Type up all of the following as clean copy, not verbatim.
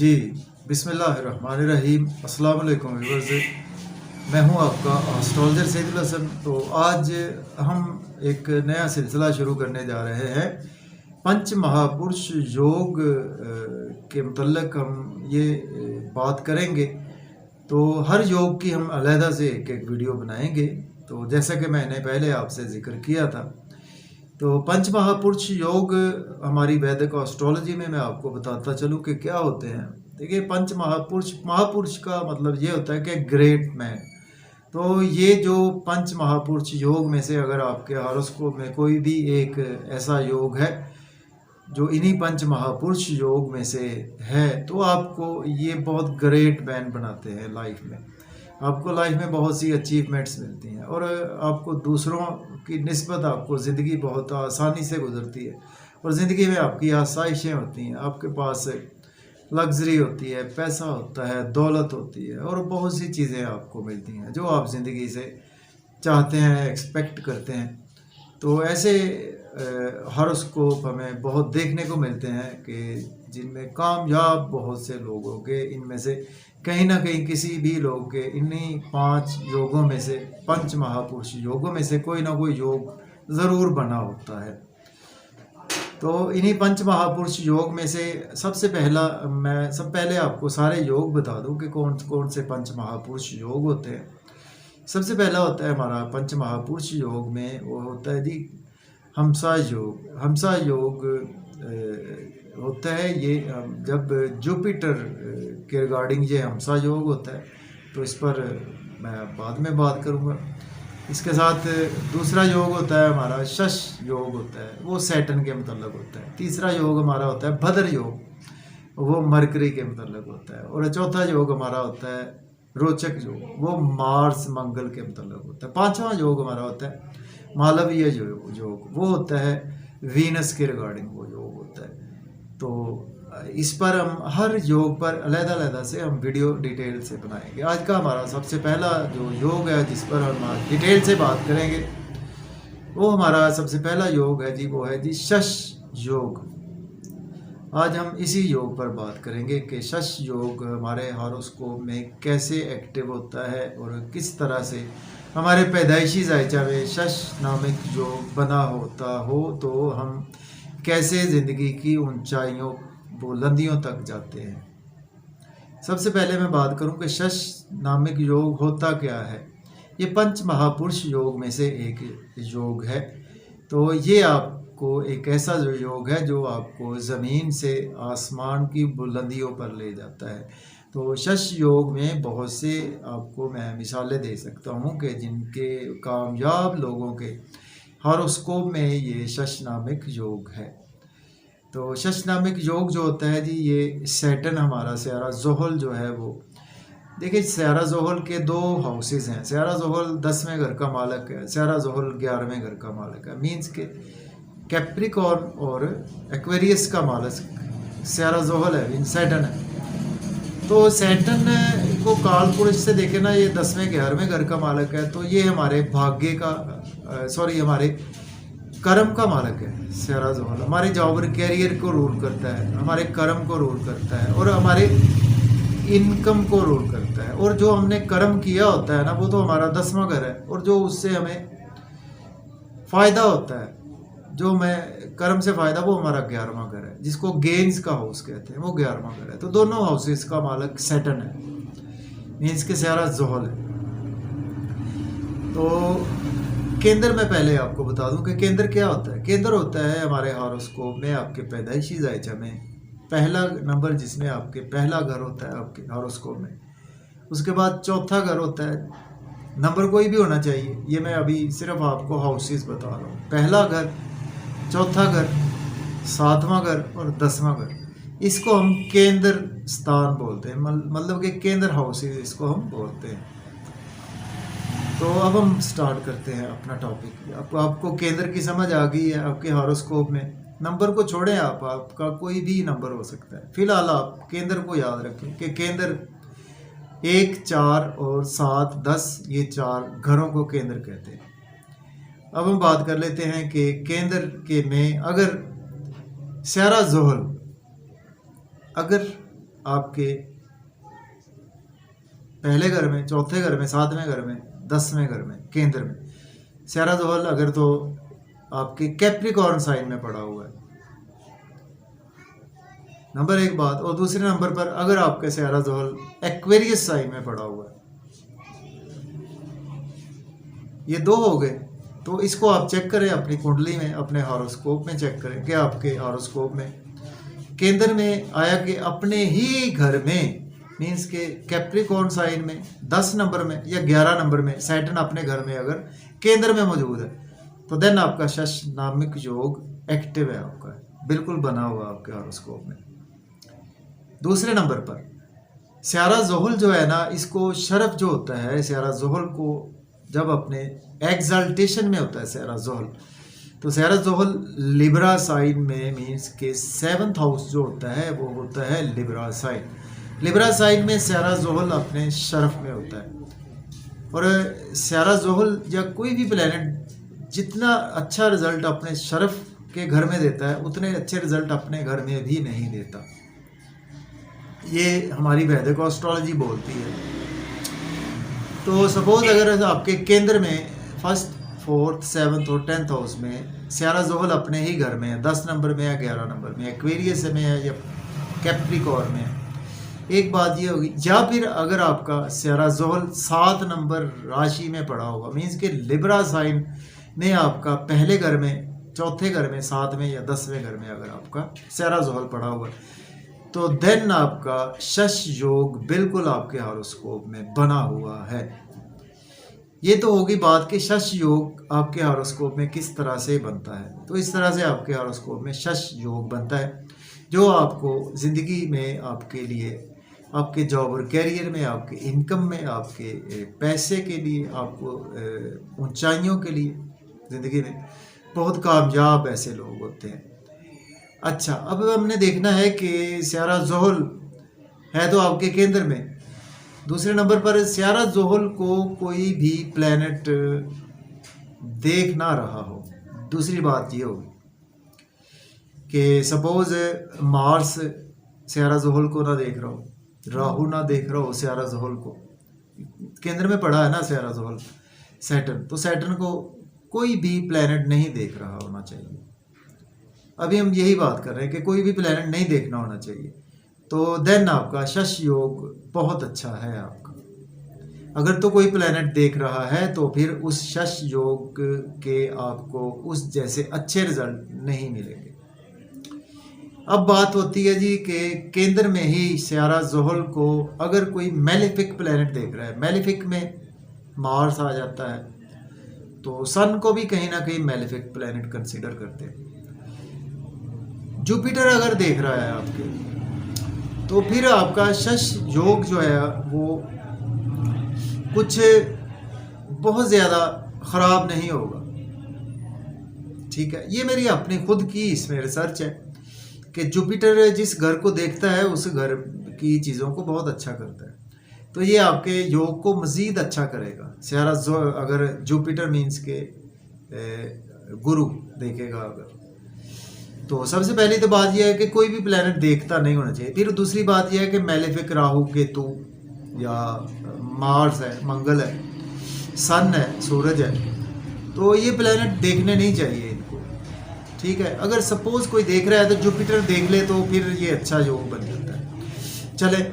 जी, बिस्मिल्लाहिर्रहमानिर्रहीम। अस्सलाम वालेकुम व्यूअर्स, मैं हूं आपका एस्ट्रोलॉजर सैयदुल हसन। तो आज हम एक नया सिलसिला शुरू करने जा रहे हैं। पंच महापुरुष योग के मतलब हम ये बात करेंगे। तो हर योग की हम अलहदा से एक एक वीडियो बनाएंगे। तो जैसा कि मैंने पहले आपसे जिक्र किया था, तो पंच महापुरुष योग हमारी वैदिक एस्ट्रोलॉजी में मैं आपको बताता चलूँ कि क्या होते हैं। देखिए, पंच महापुरुष का मतलब ये होता है कि ग्रेट मैन। तो ये जो पंच महापुरुष योग में से अगर आपके हॉरोस्कोप में कोई भी एक ऐसा योग है जो इन्हीं पंच महापुरुष योग में से है, तो आपको ये बहुत ग्रेट मैन बनाते हैं लाइफ में। आपको लाइफ में बहुत सी अचीवमेंट्स मिलती हैं और आपको दूसरों की निस्बत आपको ज़िंदगी बहुत आसानी से गुजरती है और ज़िंदगी में आपकी आसाइशें होती हैं। आपके पास लग्जरी होती है, पैसा होता है, दौलत होती है और बहुत सी चीज़ें आपको मिलती हैं जो आप ज़िंदगी से चाहते हैं, एक्सपेक्ट करते हैं। तो ऐसे हॉरोस्कोप हमें बहुत देखने को मिलते हैं कि जिनमें कामयाब बहुत से लोगों के, इनमें से कहीं ना कहीं किसी भी लोग के इन्हीं 5 योगों में से, पंच महापुरुष योगों में से कोई ना कोई योग ज़रूर बना होता है। तो इन्हीं पंच महापुरुष योग में से सबसे पहले आपको सारे योग बता दूं कि कौन कौन से पंच महापुरुष योग होते हैं। सबसे पहला होता है हमारा पंच महापुरुष योग में, वो होता है जी हमसा योग। हमसा योग होता है ये जब जुपिटर के रिगार्डिंग ये हमसा योग होता है। तो इस पर मैं बाद में बात करूँगा। इसके साथ दूसरा योग होता है हमारा शश योग होता है, वो सैटर्न के मतलब होता है। तीसरा योग हमारा होता है भद्र योग, वो मरकरी के मतलब होता है। और चौथा योग हमारा होता है रोचक योग, वो मार्स मंगल के मतलब होता है। पांचवा योग हमारा होता है मालवीय योग, वो होता है वीनस के रिगार्डिंग वो योग होता है। तो इस पर हम हर योग पर अलग-अलग से हम वीडियो डिटेल से बनाएंगे। आज का हमारा सबसे पहला जो योग है जिस पर हम डिटेल से बात करेंगे, वो हमारा सबसे पहला योग है जी, वो है जी शश योग। आज हम इसी योग पर बात करेंगे कि शश योग हमारे हॉरोस्कोप में कैसे एक्टिव होता है और किस तरह से हमारे पैदाइशी जायचा में शश नामक योग बना होता हो तो हम कैसे ज़िंदगी की ऊंचाइयों, बुलंदियों तक जाते हैं। सबसे पहले मैं बात करूं कि शश नामक योग होता क्या है। ये पंच महापुरुष योग में से एक योग है। तो ये आपको एक ऐसा जो योग है जो आपको ज़मीन से आसमान की बुलंदियों पर ले जाता है। तो शश योग में बहुत से आपको मैं मिसालें दे सकता हूँ कि जिनके कामयाब लोगों के हॉरोस्कोप में ये शश नामक योग है। तो शश नामक योग जो होता है जी, ये सैटर्न हमारा स्यारा ज़ोहल जो है वो, देखिए स्यारा ज़ोहल के 2 हाउसेस हैं। स्यारा ज़ोहल 10वें घर का मालक है, स्यारा ज़ोहल 11वें घर का मालक है। मीन्स के कैप्रिकॉर्न और एक्वेरियस का मालक स्यारा ज़ोहल है, मीन सैटर्न है। तो सैटर्न को काल पुरुष से देखे ना, ये 10वें 11वें घर का मालक है। तो ये हमारे भाग्य का हमारे कर्म का मालक है। स्यारा ज़ोहल हमारे जॉब और कैरियर को रूल करता है, हमारे कर्म को रूल करता है और हमारे इनकम को रूल करता है। और जो हमने कर्म किया होता है ना, वो तो हमारा 10वां घर है। और जो उससे हमें फ़ायदा होता है, जो मैं कर्म से फ़ायदा, वो हमारा 11वां घर है, जिसको गेन्स का हाउस कहते हैं, वो 11वां घर है। तो दोनों हाउसेस का मालक सैटर्न है, मीन्स के स्यारा ज़ोहल है। तो केंद्र में पहले आपको बता दूं कि केंद्र क्या होता है। केंद्र होता है हमारे हॉरोस्कोप में आपके पैदाइशी जायचा में पहला नंबर, जिसमें आपके पहला घर होता है आपके हॉरोस्कोप में। उसके बाद चौथा घर होता है, नंबर कोई भी होना चाहिए, ये मैं अभी सिर्फ आपको हाउसेस बता रहा हूँ। पहला घर, चौथा घर, 7वां घर और 10वां घर, इसको हम केंद्र स्थान बोलते हैं, मतलब कि केंद्र हाउसेस इसको हम बोलते हैं। तो अब हम स्टार्ट करते हैं अपना टॉपिक। आपको केंद्र की समझ आ गई है आपके हॉरोस्कोप में। नंबर को छोड़ें, आपका कोई भी नंबर हो सकता है। फिलहाल आप केंद्र को याद रखें कि केंद्र 1, 4 और 7, 10, ये 4 घरों को केंद्र कहते हैं। अब हम बात कर लेते हैं कि केंद्र के में अगर स्यारा ज़ोहल अगर आपके पहले घर में, चौथे घर में, सातवें घर में, 10वें घर में, केंद्र में स्यारा ज़ोहल अगर तो आपके कैप्रिकॉर्न साइन में पड़ा हुआ है, नंबर एक बात। और दूसरे नंबर पर अगर आपके स्यारा ज़ोहल एक्वेरियस साइन में पड़ा हुआ है, ये दो हो गए। तो इसको आप चेक करें अपनी कुंडली में, अपने हॉरोस्कोप में चेक करें कि आपके हॉरोस्कोप में केंद्र में आया कि अपने ही घर में, मीन्स के कैप्रिकॉर्न साइन में 10 नंबर में या 11 नंबर में सैटर्न अपने घर में अगर केंद्र में मौजूद है, तो देन आपका शश नामिक योग एक्टिव है, आपका बिल्कुल बना हुआ आपके हॉरोस्कोप में। दूसरे नंबर पर स्यारा ज़ोहल जो है ना, इसको शरफ जो होता है स्यारा ज़ोहल को, जब अपने एग्जाल्टेशन में होता है स्यारा ज़ोहल, तो स्यारा ज़ोहल लिब्रा साइन में, मीन्स के 7th हाउस जो होता है वो होता है लिब्रा साइन। लिब्रा साइन में स्यारा ज़ोहल अपने शरफ में होता है। और स्यारा ज़ोहल या कोई भी प्लैनेट जितना अच्छा रिजल्ट अपने शरफ के घर में देता है, उतने अच्छे रिजल्ट अपने घर में भी नहीं देता। ये हमारी वैदिक एस्ट्रोलॉजी बोलती है। तो सपोज अगर आपके केंद्र में 1st, 4th, 7th और 10th हाउस में स्यारा ज़ोहल अपने ही घर में है, 10 नंबर में या 11 नंबर में, एक्वेरियस में है या कैप्रिकॉर्न में है, एक बात ये होगी। या फिर अगर आपका स्यारा ज़ोहल 7 नंबर राशि में पड़ा होगा, मीन्स के लिब्रा साइन में आपका पहले घर में, चौथे घर में, 7वें या 10वें घर में अगर आपका स्यारा ज़ोहल पड़ा हुआ, तो देन आपका शश योग बिल्कुल आपके हॉरोस्कोप में बना हुआ है। ये तो होगी बात कि शश योग आपके हॉरोस्कोप में किस तरह से बनता है। तो इस तरह से आपके हॉरोस्कोप में शश योग बनता है, जो आपको ज़िंदगी में, आपके लिए, आपके जॉब और कैरियर में, आपके इनकम में, आपके पैसे के लिए, आपको ऊंचाइयों के लिए ज़िंदगी में बहुत कामयाब ऐसे लोग होते हैं। अच्छा, अब हमने देखना है कि स्यारा ज़ोहल है तो आपके केंद्र में। दूसरे नंबर पर स्यारा ज़ोहल को कोई भी प्लैनेट देख ना रहा हो। दूसरी बात ये होगी कि सपोज मार्स स्यारा ज़ोहल को ना देख रहा हो, राहु ना देख रहा हो स्यारा ज़ोहल को, केंद्र में पड़ा है ना स्यारा ज़ोहल सैटर्न, तो सैटर्न को कोई भी प्लैनेट नहीं देख रहा होना चाहिए। अभी हम यही बात कर रहे हैं कि कोई भी प्लैनेट नहीं देखना होना चाहिए। तो देन आपका शश योग बहुत अच्छा है आपका। अगर तो कोई प्लैनेट देख रहा है तो फिर उस शश योग के आपको उस जैसे अच्छे रिजल्ट नहीं मिलेंगे। अब बात होती है जी कि केंद्र में ही स्यारा ज़ोहल को अगर कोई मेलेफिक प्लैनेट देख रहा है, मेलेफिक में मार्स आ जाता है, तो सन को भी कहीं ना कहीं मेलेफिक प्लैनेट कंसीडर करते हैं। जुपिटर अगर देख रहा है आपके, तो फिर आपका शश योग जो है वो कुछ बहुत ज़्यादा ख़राब नहीं होगा। ठीक है, ये मेरी अपनी खुद की इसमें रिसर्च है कि जुपिटर जिस घर को देखता है उस घर की चीज़ों को बहुत अच्छा करता है, तो ये आपके योग को मज़ीद अच्छा करेगा। स्यारा अगर जुपिटर मीन्स के गुरु देखेगा अगर, तो सबसे पहली तो बात यह है कि कोई भी प्लैनेट देखता नहीं होना चाहिए। फिर दूसरी बात यह है कि मेलेफिक राहु केतु या मार्स है, मंगल है, सन है, सूरज है, तो ये प्लैनेट देखने नहीं चाहिए इनको। ठीक है, अगर सपोज कोई देख रहा है तो जुपिटर देख ले तो फिर ये अच्छा योग बन जाता है। चले,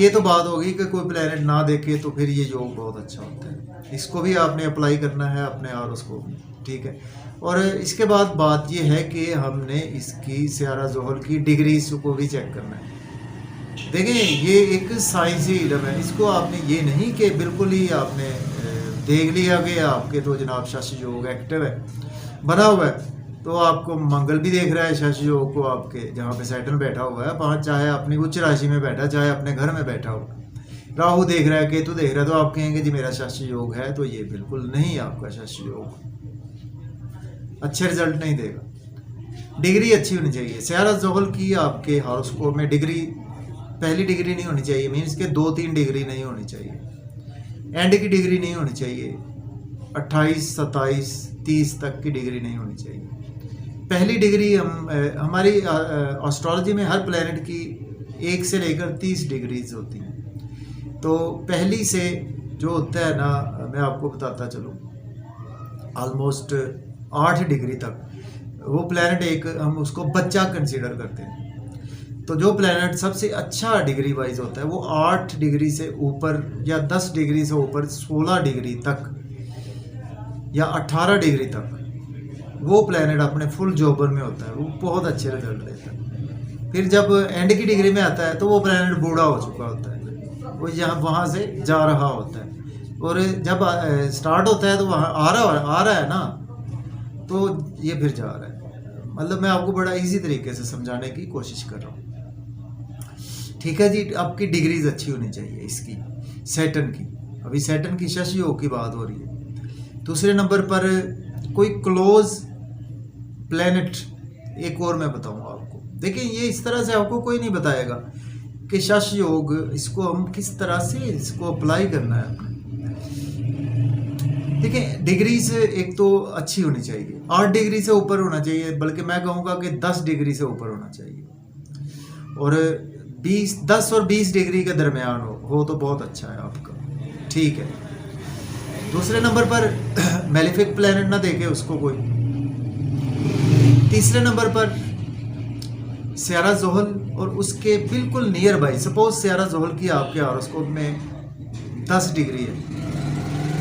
ये तो बात होगी कि कोई प्लैनेट ना देखे तो फिर ये योग बहुत अच्छा होता है। इसको भी आपने अप्लाई करना है अपने हॉरोस्कोप में। ठीक है, और इसके बाद बात ये है कि हमने इसकी स्यारा ज़ोहल की डिग्रीज को भी चेक करना है। देखें, ये एक साइंसी इल्म है, इसको आपने ये नहीं कि बिल्कुल ही आपने देख लिया कि आपके तो जनाब शश योग एक्टिव है, बना हुआ है, तो आपको मंगल भी देख रहा है शश योग को, आपके जहाँ पे सैटर्न बैठा हुआ है 5, चाहे अपनी उच्च राशि में बैठा, चाहे अपने घर में बैठा हो, राहु देख रहा है, केतु देख रहा है, तो आप कहेंगे जी मेरा शश योग है, तो ये बिल्कुल नहीं, आपका शश योग अच्छे रिजल्ट नहीं देगा। डिग्री अच्छी होनी चाहिए। स्यारा ज़ोहल की आपके हॉरोस्कोप में डिग्री, पहली डिग्री नहीं होनी चाहिए, मीन्स के 2-3 डिग्री नहीं होनी चाहिए, एंड की डिग्री नहीं होनी चाहिए, 28, 27, 30 तक की डिग्री नहीं होनी चाहिए। पहली डिग्री हमारी एस्ट्रोलॉजी में हर प्लैनेट की 1 से लेकर 30 डिग्रीज होती हैं। तो पहली से जो होता है ना, मैं आपको बताता चलूँ, ऑलमोस्ट 8 डिग्री तक वो प्लैनेट एक हम उसको बच्चा कंसीडर करते हैं। तो जो प्लैनेट सबसे अच्छा डिग्री वाइज होता है वो 8 डिग्री से ऊपर या 10 डिग्री से ऊपर 16 डिग्री तक या 18 डिग्री तक वो प्लैनेट अपने फुल जॉबर में होता है, वो बहुत अच्छे रिजल्ट देता है। फिर जब एंड की डिग्री में आता है तो वो प्लैनेट बूढ़ा हो चुका होता है, वो यहाँ वहाँ से जा रहा होता है। और जब स्टार्ट होता है तो वहाँ आ रहा है ना, तो ये फिर जा रहा है। मतलब मैं आपको बड़ा इजी तरीके से समझाने की कोशिश कर रहा हूँ। ठीक है जी, आपकी डिग्रीज अच्छी होनी चाहिए इसकी, सैटर्न की। अभी सैटर्न की शश योग की बात हो रही है। दूसरे नंबर पर कोई क्लोज प्लैनेट एक और मैं बताऊंगा आपको। देखिए, ये इस तरह से आपको कोई नहीं बताएगा कि शश योग इसको हम किस तरह से इसको अप्लाई करना है अपने। देखिए, डिग्रीज एक तो अच्छी होनी चाहिए, 8 डिग्री से ऊपर होना चाहिए, बल्कि मैं कहूँगा कि 10 डिग्री से ऊपर होना चाहिए। और 10 और 20 डिग्री के दरमियान हो तो बहुत अच्छा है आपका। ठीक है। दूसरे नंबर पर मेलेफिक प्लैनेट ना देखे उसको कोई। तीसरे नंबर पर स्यारा जोहल और उसके बिल्कुल नियर बाई, सपोज स्यारा जोहल की आपके हॉरोस्कोप में 10 डिग्री है,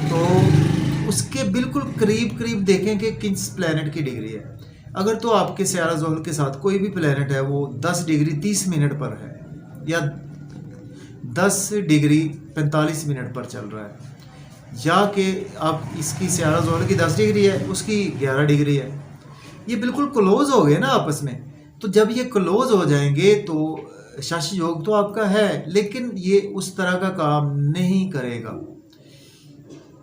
तो उसके बिल्कुल करीब करीब देखें कि किस प्लैनेट की डिग्री है। अगर तो आपके स्यारा जोहल के साथ कोई भी प्लैनेट है वो 10 डिग्री 30 मिनट पर है या 10 डिग्री 45 मिनट पर चल रहा है, या कि आप इसकी स्यारा जोहल की 10 डिग्री है, उसकी 11 डिग्री है, ये बिल्कुल क्लोज हो गए ना आपस में। तो जब ये क्लोज हो जाएंगे तो शश योग तो आपका है, लेकिन ये उस तरह का काम नहीं करेगा।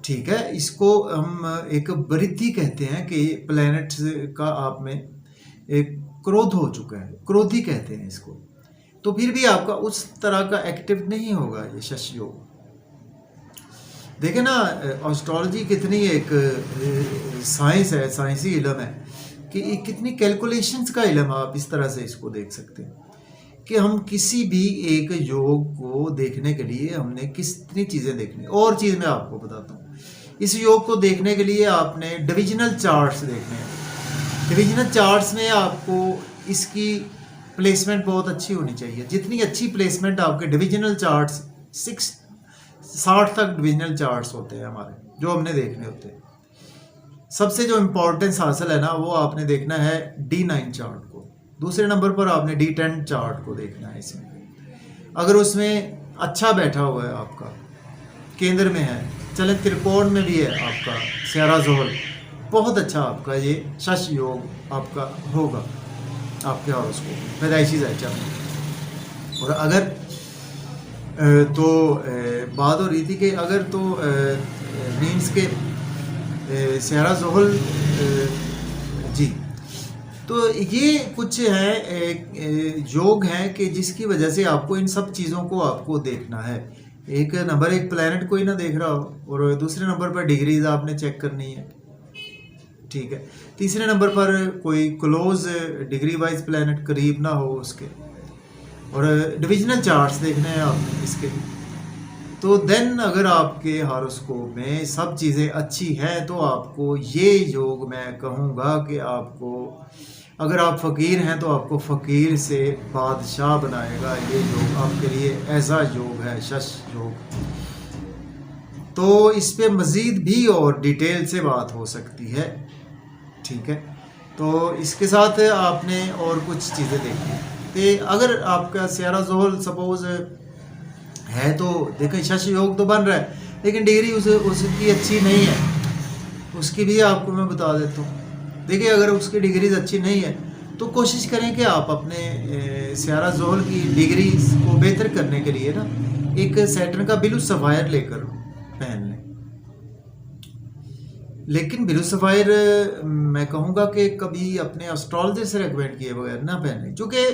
ठीक है, इसको हम एक वृद्धि कहते हैं कि प्लैनेट्स का आप में एक क्रोध हो चुका है, क्रोधी कहते हैं इसको। तो फिर भी आपका उस तरह का एक्टिव नहीं होगा ये शश योग। देखें ना, एस्ट्रोलॉजी कितनी एक साइंस है, साइंसी इल्म है कि कितनी कैलकुलेशंस का इल्म। आप इस तरह से इसको देख सकते हैं कि हम किसी भी एक योग को देखने के लिए हमने कितनी चीज़ें देखनी। और चीज़ मैं आपको बताता हूँ, इस योग को देखने के लिए आपने डिविजनल चार्ट्स देखने हैं। डिविजनल चार्ट्स में आपको इसकी प्लेसमेंट बहुत अच्छी होनी चाहिए। जितनी अच्छी प्लेसमेंट आपके डिविजनल चार्ट्स 60 तक डिविजनल चार्ट्स होते हैं हमारे, जो हमने देखने होते हैं। सबसे जो इम्पोर्टेंस हासिल है ना, वो आपने देखना है D9 चार्ट को। दूसरे नंबर पर आपने D10 चार्ट को देखना है। इसमें अगर उसमें अच्छा बैठा हुआ है, आपका केंद्र में है, चले त्रिकोण में भी है आपका स्यारा जोहल, बहुत अच्छा आपका ये शश योग आपका होगा आपके हॉरोस्कोप पैदाइशी ज़ायचा में। और अगर तो बात हो रही थी कि अगर तो मीन्स के स्यारा जोहल जी, तो ये कुछ है योग हैं कि जिसकी वजह से आपको इन सब चीज़ों को आपको देखना है। एक नंबर एक प्लैनेट कोई ना देख रहा हो, और दूसरे नंबर पर डिग्रीज आपने चेक करनी है। ठीक है। तीसरे नंबर पर कोई क्लोज डिग्री वाइज प्लैनेट करीब ना हो उसके, और डिविजनल चार्ट्स देखने हैं आपने इसके। तो देन अगर आपके हॉरोस्कोप में सब चीज़ें अच्छी हैं तो आपको ये योग मैं कहूँगा कि आपको, अगर आप फ़कीर हैं तो आपको फ़कीर से बादशाह बनाएगा। ये योग आपके लिए ऐसा योग है, शश योग। तो इस पे मज़ीद भी और डिटेल से बात हो सकती है। ठीक है। तो इसके साथ आपने और कुछ चीज़ें देखी तो अगर आपका स्यारा जोहल सपोज है तो देखें शश योग तो बन रहा है, लेकिन डिग्री उसकी अच्छी नहीं है, उसकी भी आपको मैं बता देता हूँ। देखिए, अगर उसकी डिग्रीज अच्छी नहीं है तो कोशिश करें कि आप अपने स्यारा जोहल की डिग्री को बेहतर करने के लिए ना एक सैटर्न का ब्लू सफ़ायर लेकर पहन लें। लेकिन ब्लू सफ़ायर मैं कहूँगा कि कभी अपने एस्ट्रोलॉजर से रिकमेंड किए बगैर ना पहने, क्योंकि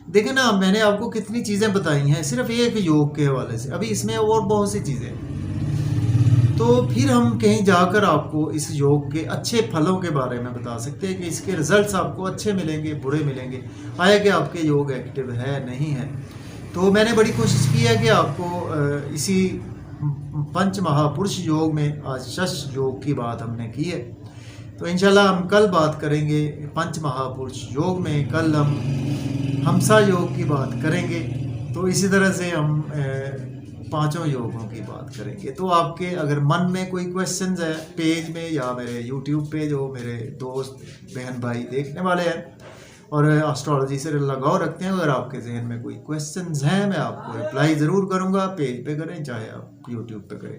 देखें ना, मैंने आपको कितनी चीज़ें बताई हैं सिर्फ एक योग के हवाले से, अभी इसमें और बहुत सी चीज़ें हैं। तो फिर हम कहीं जाकर आपको इस योग के अच्छे फलों के बारे में बता सकते हैं कि इसके रिजल्ट्स आपको अच्छे मिलेंगे, बुरे मिलेंगे, आया कि आपके योग एक्टिव है नहीं है। तो मैंने बड़ी कोशिश की है कि आपको इसी पंच महापुरुष योग में आज शश योग की बात हमने की है। तो इंशाल्लाह हम कल बात करेंगे पंच महापुरुष योग में, कल हम हमसा योग की बात करेंगे। तो इसी तरह से हम पांचों योगों की बात करेंगे। तो आपके अगर मन में कोई क्वेश्चंस है पेज में या मेरे यूट्यूब पे जो मेरे दोस्त बहन भाई देखने वाले हैं और एस्ट्रोलॉजी से लगाव रखते हैं, अगर आपके जहन में कोई क्वेश्चंस हैं मैं आपको रिप्लाई ज़रूर करूँगा। पेज पे करें चाहे आप यूट्यूब पे करें।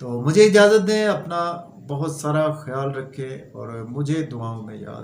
तो मुझे इजाज़त दें, अपना बहुत सारा ख्याल रखें और मुझे दुआओं में याद रखें।